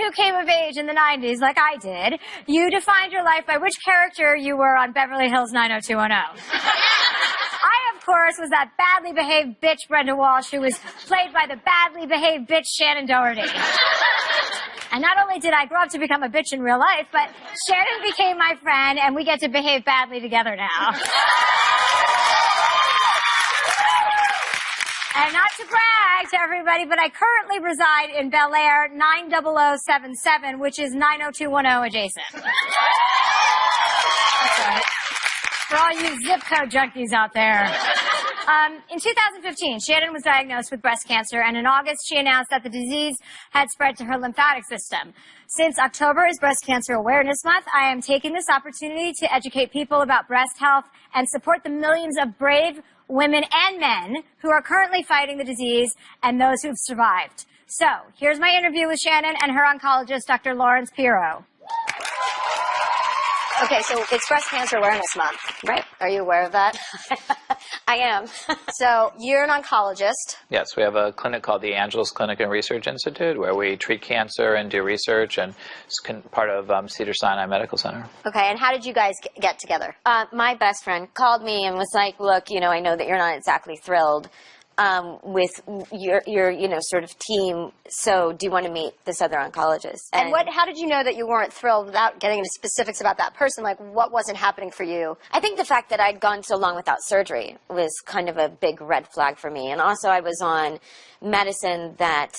who came of age in the 90s, like I did, you defined your life by which character you were on Beverly Hills 90210. I, of course, was that badly behaved bitch Brenda Walsh, who was played by the badly behaved bitch Shannen Doherty. And not only did I grow up to become a bitch in real life, but Shannen became my friend, and we get to behave badly together now. And not to brag to everybody, but I currently reside in Bel Air 90077, which is 90210 adjacent. That's right. For all you zip code junkies out there. In 2015, Shannen was diagnosed with breast cancer, and in August, she announced that the disease had spread to her lymphatic system. Since October is Breast Cancer Awareness Month, I am taking this opportunity to educate people about breast health and support the millions of brave women and men who are currently fighting the disease and those who've survived. So, here's my interview with Shannen and her oncologist, Dr. Lawrence Pirro. Okay, so it's Breast Cancer Awareness Month. Right. Are you aware of that? I am. So, you're an oncologist. Yes, we have a clinic called the Angeles Clinic and Research Institute where we treat cancer and do research, and it's part of Cedars-Sinai Medical Center. Okay, and how did you guys get together? My best friend called me and was like, look, you know, I know that you're not exactly thrilled with your sort of team, so do you want to meet this other oncologist? And how did you know that you weren't thrilled without getting into specifics about that person? Like, what wasn't happening for you? I think the fact that I'd gone so long without surgery was kind of a big red flag for me. And also I was on medicine that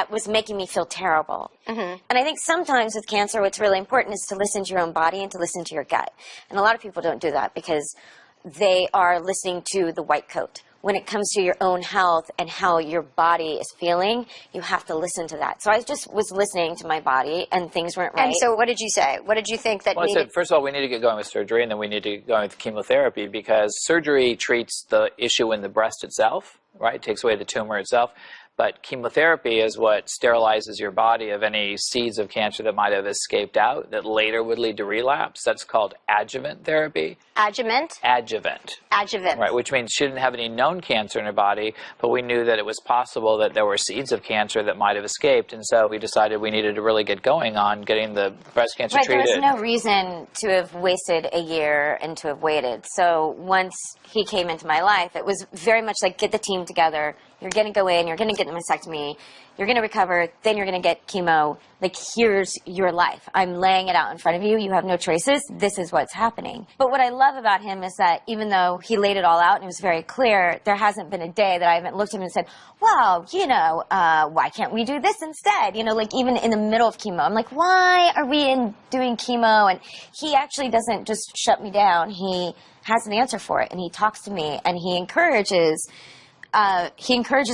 was making me feel terrible. Mm-hmm. And I think sometimes with cancer, what's really important is to listen to your own body and to listen to your gut. And a lot of people don't do that because they are listening to the white coat. When it comes to your own health and how your body is feeling, you have to listen to that. So I just was listening to my body, and things weren't right. And so what did you say? What did you think that needed? I said, first of all, we need to get going with surgery, and then we need to get going with chemotherapy, because surgery treats the issue in the breast itself, right? It takes away the tumor itself. But chemotherapy is what sterilizes your body of any seeds of cancer that might have escaped out that later would lead to relapse. That's called adjuvant therapy. Adjuvant? Adjuvant. Adjuvant. Right, which means she didn't have any known cancer in her body, but we knew that it was possible that there were seeds of cancer that might have escaped, and so we decided we needed to really get going on getting the breast cancer treated. There was no reason to have wasted a year and to have waited. So once he came into my life, it was very much like, get the team together. You're going to go in, you're going to get the mastectomy, you're going to recover, then you're going to get chemo. Like, here's your life. I'm laying it out in front of you. You have no choices. This is what's happening. But what I love about him is that even though he laid it all out and it was very clear, there hasn't been a day that I haven't looked at him and said, well, you know, why can't we do this instead? You know, like even in the middle of chemo, I'm like, why are we doing chemo? And he actually doesn't just shut me down. He has an answer for it, and he talks to me, and he encourages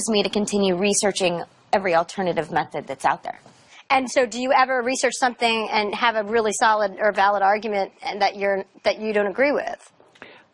me to continue researching every alternative method that's out there. And so do you ever research something and have a really solid or valid argument and that you don't agree with?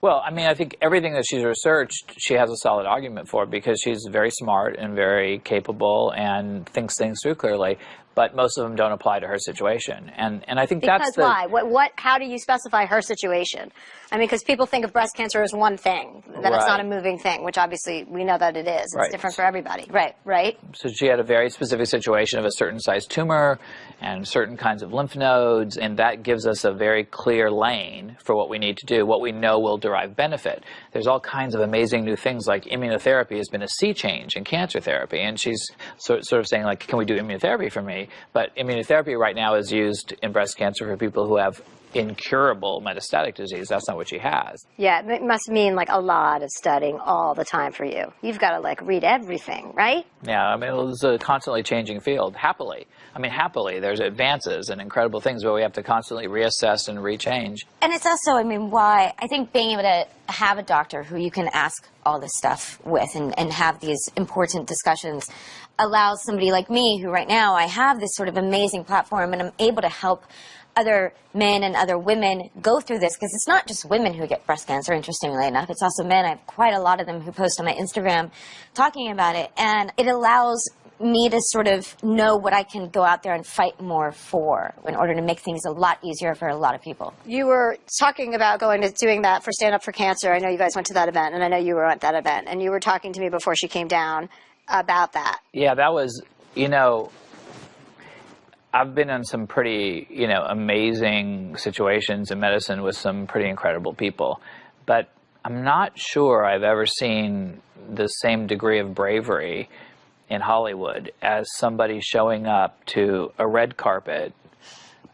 Well, I mean, I think everything that she's researched, she has a solid argument for, because she's very smart and very capable and thinks things through clearly. But most of them don't apply to her situation, and I think that's the... Because why? How do you specify her situation? I mean, because people think of breast cancer as one thing, that it's not a moving thing, which obviously we know that it is. It's different for everybody. Right? So she had a very specific situation of a certain size tumor and certain kinds of lymph nodes, and that gives us a very clear lane for what we need to do, what we know will derive benefit. There's all kinds of amazing new things, like immunotherapy has been a sea change in cancer therapy, and she's sort of saying, like, can we do immunotherapy for me? But immunotherapy right now is used in breast cancer for people who have incurable metastatic disease. That's not what she has. Yeah, it must mean like a lot of studying all the time for you. You've got to like read everything, right? Yeah, I mean, it's a constantly changing field. Happily, there's advances and incredible things, but we have to constantly reassess and rechange. And it's also, I mean, why I think being able to have a doctor who you can ask all this stuff with and have these important discussions allows somebody like me, who right now I have this sort of amazing platform and I'm able to help other men and other women go through this, because it's not just women who get breast cancer, interestingly enough. It's also men. I have quite a lot of them who post on my Instagram talking about it, and it allows me to sort of know what I can go out there and fight more for in order to make things a lot easier for a lot of people. You were talking about doing that for Stand Up for Cancer. I know you guys went to that event, and I know you were at that event, and you were talking to me before she came down about that. Yeah, that was, you know, I've been in some pretty, amazing situations in medicine with some pretty incredible people, but I'm not sure I've ever seen the same degree of bravery in Hollywood as somebody showing up to a red carpet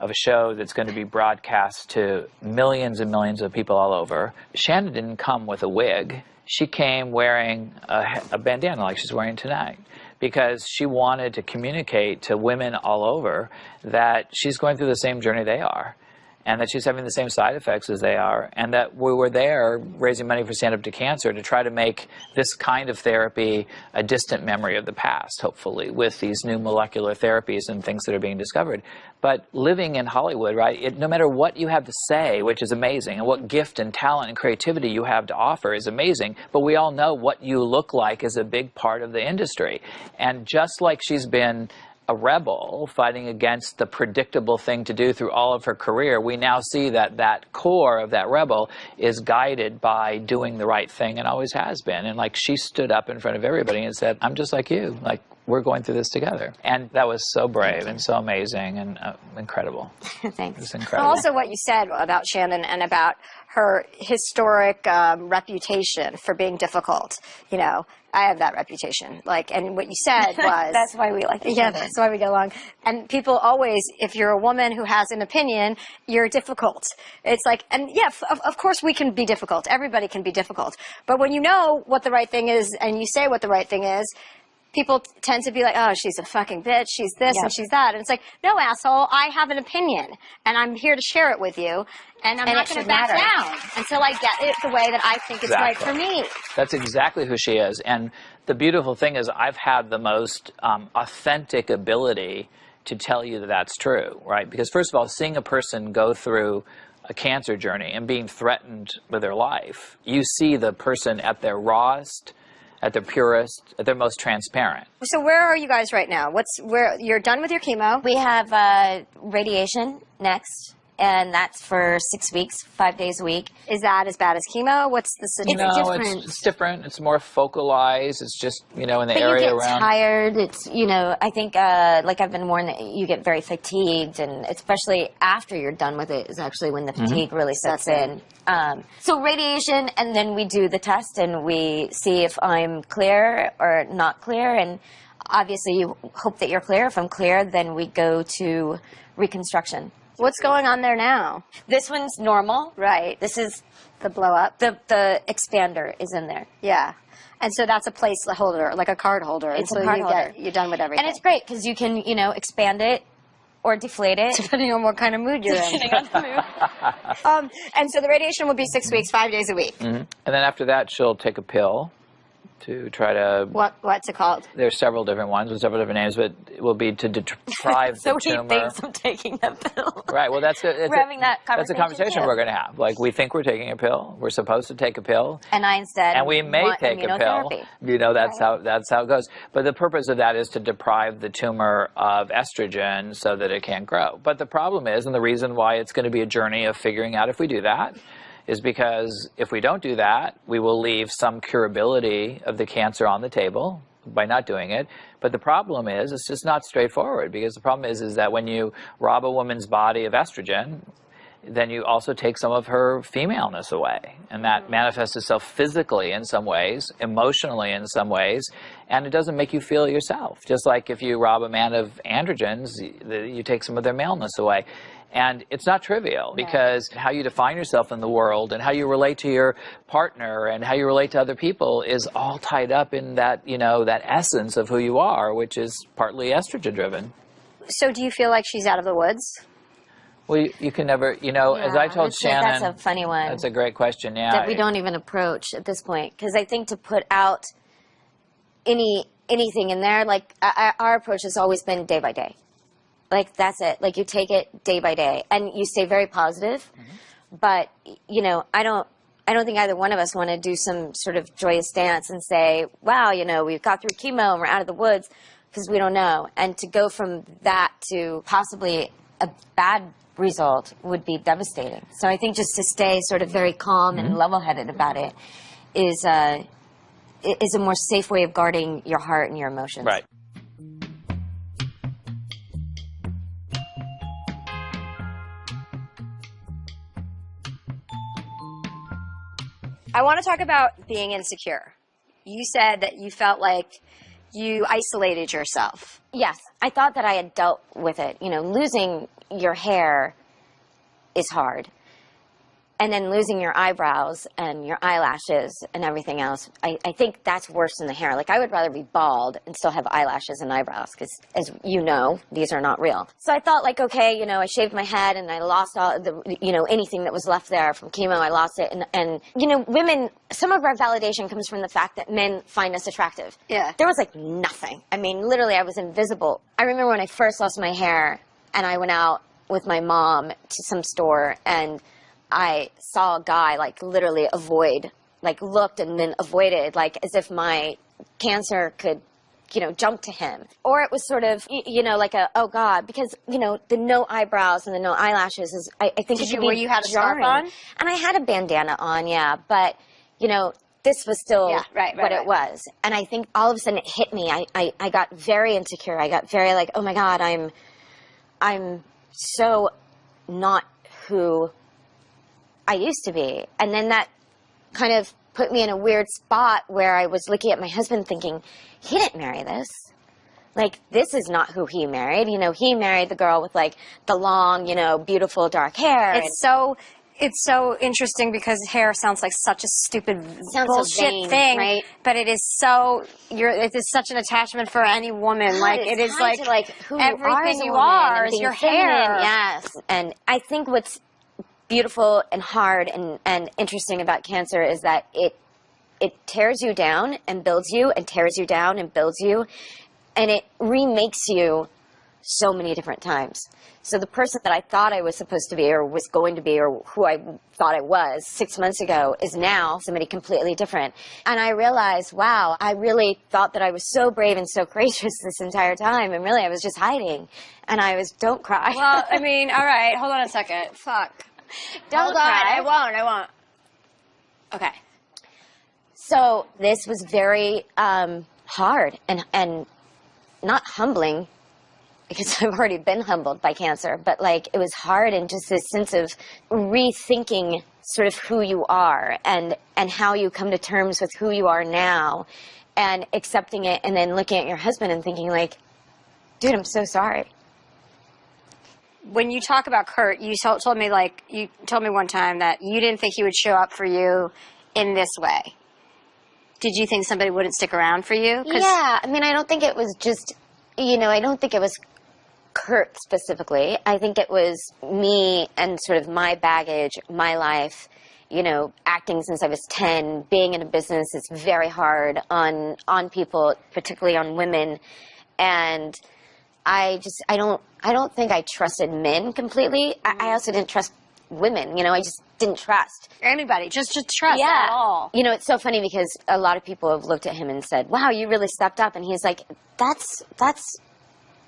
of a show that's going to be broadcast to millions and millions of people all over. Shannen didn't come with a wig. She came wearing a bandana like she's wearing tonight, because she wanted to communicate to women all over that she's going through the same journey they are, and that she's having the same side effects as they are, and that we were there raising money for Stand Up to Cancer to try to make this kind of therapy a distant memory of the past, hopefully, with these new molecular therapies and things that are being discovered. But living in Hollywood, right, no matter what you have to say, which is amazing, and what gift and talent and creativity you have to offer is amazing, but we all know what you look like is a big part of the industry. And just like she's been a rebel fighting against the predictable thing to do through all of her career, we now see that that core of that rebel is guided by doing the right thing, and always has been. And like, she stood up in front of everybody and said, I'm just like you, like, we're going through this together. And that was so brave and so amazing and incredible. Thanks. It's incredible. Also, what you said about Shannen and about her historic reputation for being difficult. You know, I have that reputation. Like, and what you said was That's why we like each yeah, other. that's why we get along. And people always, if you're a woman who has an opinion, you're difficult. It's like, and yeah, of course we can be difficult. Everybody can be difficult. But when you know what the right thing is and you say what the right thing is, people tend to be like, oh, she's a fucking bitch, she's this and she's that. And it's like, no, asshole, I have an opinion, and I'm here to share it with you, and I'm not going to back down until I get it the way that I think is right for me. That's exactly who she is. And the beautiful thing is, I've had the most authentic ability to tell you that that's true, right? Because first of all, seeing a person go through a cancer journey and being threatened with their life, you see the person at their rawest, at their purest, at their most transparent. So where are you guys right now? Where you're done with your chemo? We have radiation next, and that's for 6 weeks, 5 days a week. Is that as bad as chemo? What's the situation? It's different. It's different. It's more focalized. It's just, in the But area you get around. tired. It's, I think, like I've been warned that you get very fatigued, and especially after you're done with it is actually when the fatigue really sets in. So radiation, and then we do the test, and we see if I'm clear or not clear, and obviously you hope that you're clear. If I'm clear, then we go to reconstruction. What's going on there now? This one's normal. Right. This is The blow up? the expander is in there. Yeah. And so that's a placeholder, like a card holder. It's until a card you holder. You're done with everything. And it's great because you can, expand it or deflate it. depending on what kind of mood you're in. Depending on the mood. And so the radiation will be 6 weeks, 5 days a week. And then after that, she'll take a pill to try to... What's it called? There's several different ones with several different names, but it will be to deprive So the he tumor. thinks I'm taking the pill. Right. Well, that's We're having that That's a conversation too. we're going to have. Like, we think we're taking a pill. We're supposed to take a pill. And I instead And we may want take a pill. immunotherapy. That's how it goes. But the purpose of that is to deprive the tumor of estrogen so that it can't grow. But the problem is, and the reason why it's going to be a journey of figuring out if we do that, is because if we don't do that, we will leave some curability of the cancer on the table by not doing it. But the problem is, it's just not straightforward, because the problem is that when you rob a woman's body of estrogen, then you also take some of her femaleness away. And that manifests itself physically in some ways, emotionally in some ways, and it doesn't make you feel yourself. Just like if you rob a man of androgens, you take some of their maleness away. And it's not trivial, because how you define yourself in the world and how you relate to your partner and how you relate to other people is all tied up in that, that essence of who you are, which is partly estrogen driven. So do you feel like she's out of the woods? Well, you can never, as I told Shannen. That's a funny one. That's a great question, yeah. That we don't even approach at this point. Because I think to put out anything in there, like our approach has always been day by day. Like, that's it. Like, you take it day by day, and you stay very positive. But, I don't think either one of us want to do some sort of joyous dance and say, wow, we've got through chemo and we're out of the woods, because we don't know. And to go from that to possibly a bad result would be devastating. So I think just to stay sort of very calm and level-headed about it is a more safe way of guarding your heart and your emotions. Right. I want to talk about being insecure. You said that you felt like you isolated yourself. Yes, I thought that I had dealt with it. You know, losing your hair is hard. And then losing your eyebrows and your eyelashes and everything else, I think that's worse than the hair. Like, I would rather be bald and still have eyelashes and eyebrows because, as you know, these are not real. So I thought, like, okay, you know, I shaved my head and I lost all the, you know, anything that was left there from chemo, I lost it. And you know, women, some of our validation comes from the fact that men find us attractive. Yeah. There was, like, nothing. I mean, literally, I was invisible. I remember when I first lost my hair and I went out with my mom to some store and I saw a guy, like, literally avoid, like, looked and then avoided, like, as if my cancer could, you know, jump to him. Or it was sort of, you know, like a, oh, God, because, you know, the no eyebrows and the no eyelashes is, I think it should be where you had a scarf jarring. on? And I had a bandana on, yeah, but, you know, this was still what it was. And I think all of a sudden it hit me. I got very insecure. I got very, like, oh, my God, I'm so not who I used to be. And then that kind of put me in a weird spot where I was looking at my husband thinking, he didn't marry this. Like, this is not who he married. You know, he married the girl with, like, the long, you know, beautiful dark hair. It's so interesting because hair sounds like such a stupid bullshit thing, right? But it is so, it is such an attachment for any woman. God, like, it is like, who everything you you are are is is your feminine. hair. Yes. And I think what's beautiful and hard and interesting about cancer is that it tears you down and builds you and tears you down and builds you, and it remakes you so many different times. So the person that I thought I was supposed to be or was going to be or who I thought I was 6 months ago is now somebody completely different. And I realized, wow, I really thought that I was so brave and so courageous this entire time, and really I was just hiding. And I was, don't cry. Well, I mean, all right, hold on a second. Fuck. Don't cry. I won't. Okay. So this was very hard and not humbling, because I've already been humbled by cancer, but, like, it was hard, and just this sense of rethinking sort of who you are and how you come to terms with who you are now and accepting it, and then looking at your husband and thinking, like, dude, I'm so sorry. When you talk about Kurt, you told me one time that you didn't think he would show up for you in this way. Did you think somebody wouldn't stick around for you? Yeah, I mean, I don't think it was just, you know, I don't think it was Kurt specifically. I think it was me and sort of my baggage, my life, you know, acting since I was 10, being in a business is very hard on people, particularly on women. And I don't think I trusted men completely. I also didn't trust women, you know, I just didn't trust. Anybody, just trust at all. You know, it's so funny because a lot of people have looked at him and said, wow, you really stepped up. And he's like,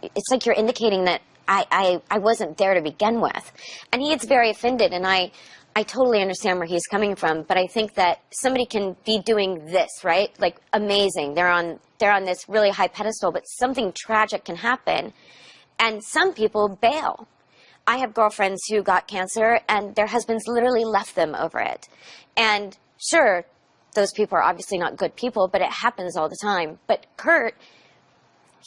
it's like you're indicating that I wasn't there to begin with. And he gets very offended, and I totally understand where he's coming from, but I think that somebody can be doing this, right? Like, amazing. They're on this really high pedestal, but something tragic can happen, and some people bail. I have girlfriends who got cancer, and their husbands literally left them over it. And sure, those people are obviously not good people, but it happens all the time. But Kurt,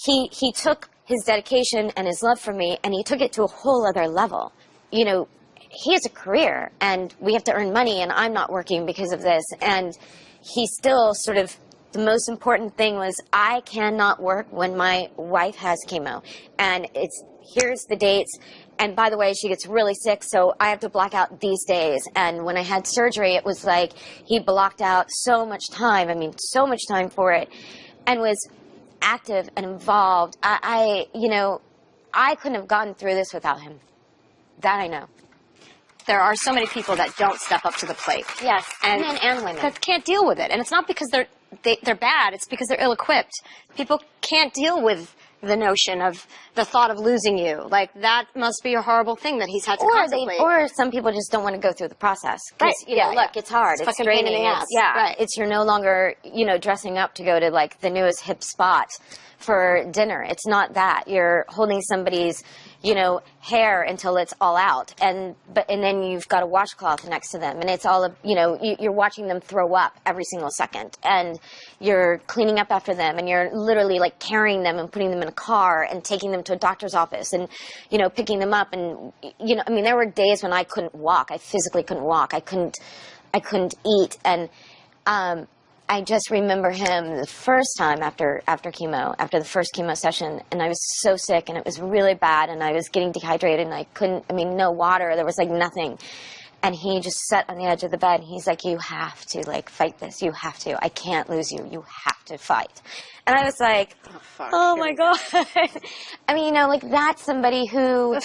he took his dedication and his love for me, and he took it to a whole other level. You know, he has a career, and we have to earn money, and I'm not working because of this. And he still sort of, the most important thing was, I cannot work when my wife has chemo. And here's the dates. And by the way, she gets really sick, so I have to block out these days. And when I had surgery, it was like he blocked out so much time. I mean, so much time for it, and was active and involved. I couldn't have gotten through this without him. That I know. There are so many people that don't step up to the plate. Yes, and men and women. That can't deal with it. And it's not because they're bad. It's because they're ill-equipped. People can't deal with the notion of the thought of losing you. Like, that must be a horrible thing that he's had to contemplate. Or some people just don't want to go through the process. Right. You know, look, it's hard. It's fucking pain in the ass. Yeah. Right. It's you're no longer, you know, dressing up to go to, like, the newest hip spot for dinner. It's not that. You're holding somebody's you know, hair until it's all out, and then you've got a washcloth next to them, and it's all, you know, you're watching them throw up every single second, and you're cleaning up after them, and you're literally like carrying them and putting them in a car and taking them to a doctor's office, and, you know, picking them up, and, you know, I mean, there were days when I couldn't walk. I physically couldn't walk. I couldn't eat, and I just remember him the first time after the first chemo session, and I was so sick, and it was really bad, and I was getting dehydrated, and I couldn't, I mean, no water, there was like nothing. And he just sat on the edge of the bed, and he's like, you have to, like, fight this. You have to. I can't lose you. You have to fight. And I was like, oh my God. I mean, you know, like, that's somebody who...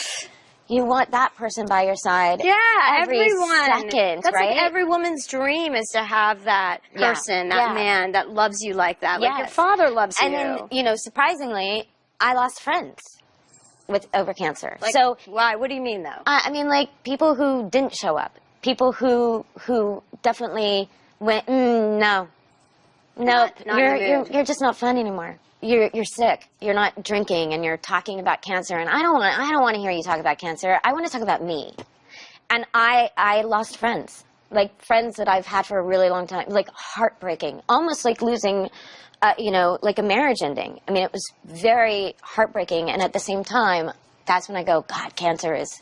You want that person by your side. Yeah, every second, that's right? Like every woman's dream is to have that person, that man that loves you like that. Like your father loves you. And then, you know, surprisingly, I lost friends over cancer. Like, so why? What do you mean, though? I mean, like, people who didn't show up. People who definitely went, no, you're just not fun anymore. You're sick. You're not drinking, and you're talking about cancer. And I don't want to hear you talk about cancer. I want to talk about me. And I lost friends, like friends that I've had for a really long time, like heartbreaking, almost like losing, you know, like a marriage ending. I mean, it was very heartbreaking. And at the same time, that's when I go, God, cancer is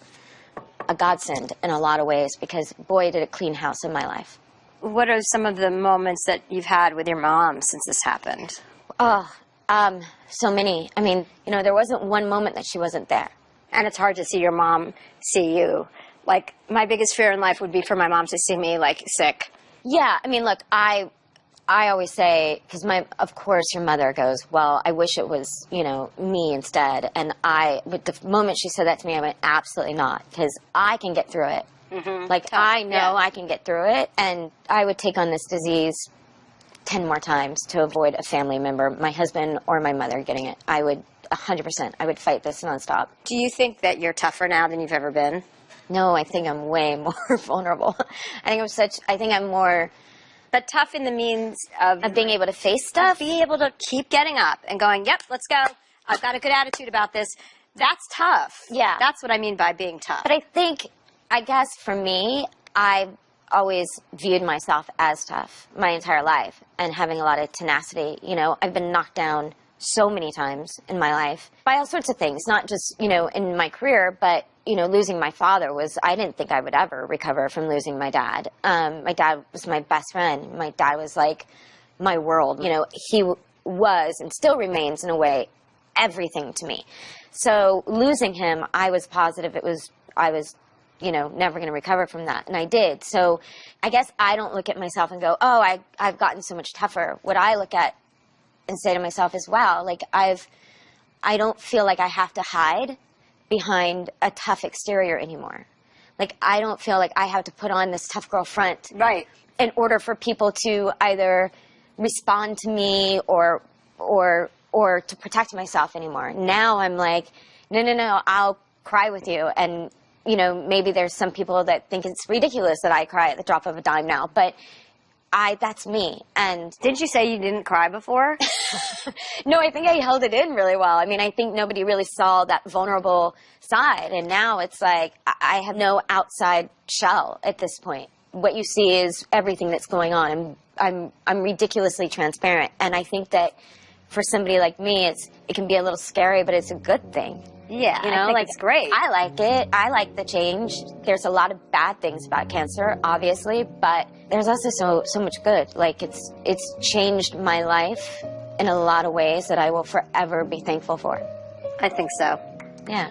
a godsend in a lot of ways, because boy, did it clean house in my life. What are some of the moments that you've had with your mom since this happened? Oh. So many. I mean, you know, there wasn't one moment that she wasn't there. And it's hard to see your mom see you. Like, my biggest fear in life would be for my mom to see me, like, sick. Yeah. I mean, look, I always say, because of course your mother goes, well, I wish it was, you know, me instead. And but the moment she said that to me, I went, absolutely not, because I can get through it. Mm-hmm. Like, tough. I know I can get through it. And I would take on this disease 10 more times to avoid a family member, my husband or my mother, getting it. I would 100%. I would fight this nonstop. Do you think that you're tougher now than you've ever been? No, I think I'm way more vulnerable. I think I'm more... But tough in the means of being able to face stuff? Being able to keep getting up and going, yep, let's go. I've got a good attitude about this. That's tough. Yeah. That's what I mean by being tough. But I guess for me, I've always viewed myself as tough my entire life, and having a lot of tenacity. You know, I've been knocked down so many times in my life by all sorts of things, not just, you know, in my career, but, you know, losing my father I didn't think I would ever recover from losing my dad. My dad was my best friend. My dad was like my world. You know, he was and still remains in a way everything to me. So losing him, I was positive I was you know, never going to recover from that. And I did. So I guess I don't look at myself and go, oh, I've gotten so much tougher. What I look at and say to myself is, wow, like I don't feel like I have to hide behind a tough exterior anymore. Like, I don't feel like I have to put on this tough girl front. Right. In order for people to either respond to me or to protect myself anymore. Now I'm like, no, I'll cry with you. And you know, maybe there's some people that think it's ridiculous that I cry at the drop of a dime now, but that's me. And didn't you say you didn't cry before? No, I think I held it in really well. I mean, I think nobody really saw that vulnerable side, and now it's like I have no outside shell at this point. What you see is everything that's going on. I'm ridiculously transparent, and I think that for somebody like me, it can be a little scary, but it's a good thing. Yeah, you know, I think like, it's great. I like it. I like the change. There's a lot of bad things about cancer, obviously, but there's also so much good. Like, it's changed my life in a lot of ways that I will forever be thankful for. I think so. Yeah.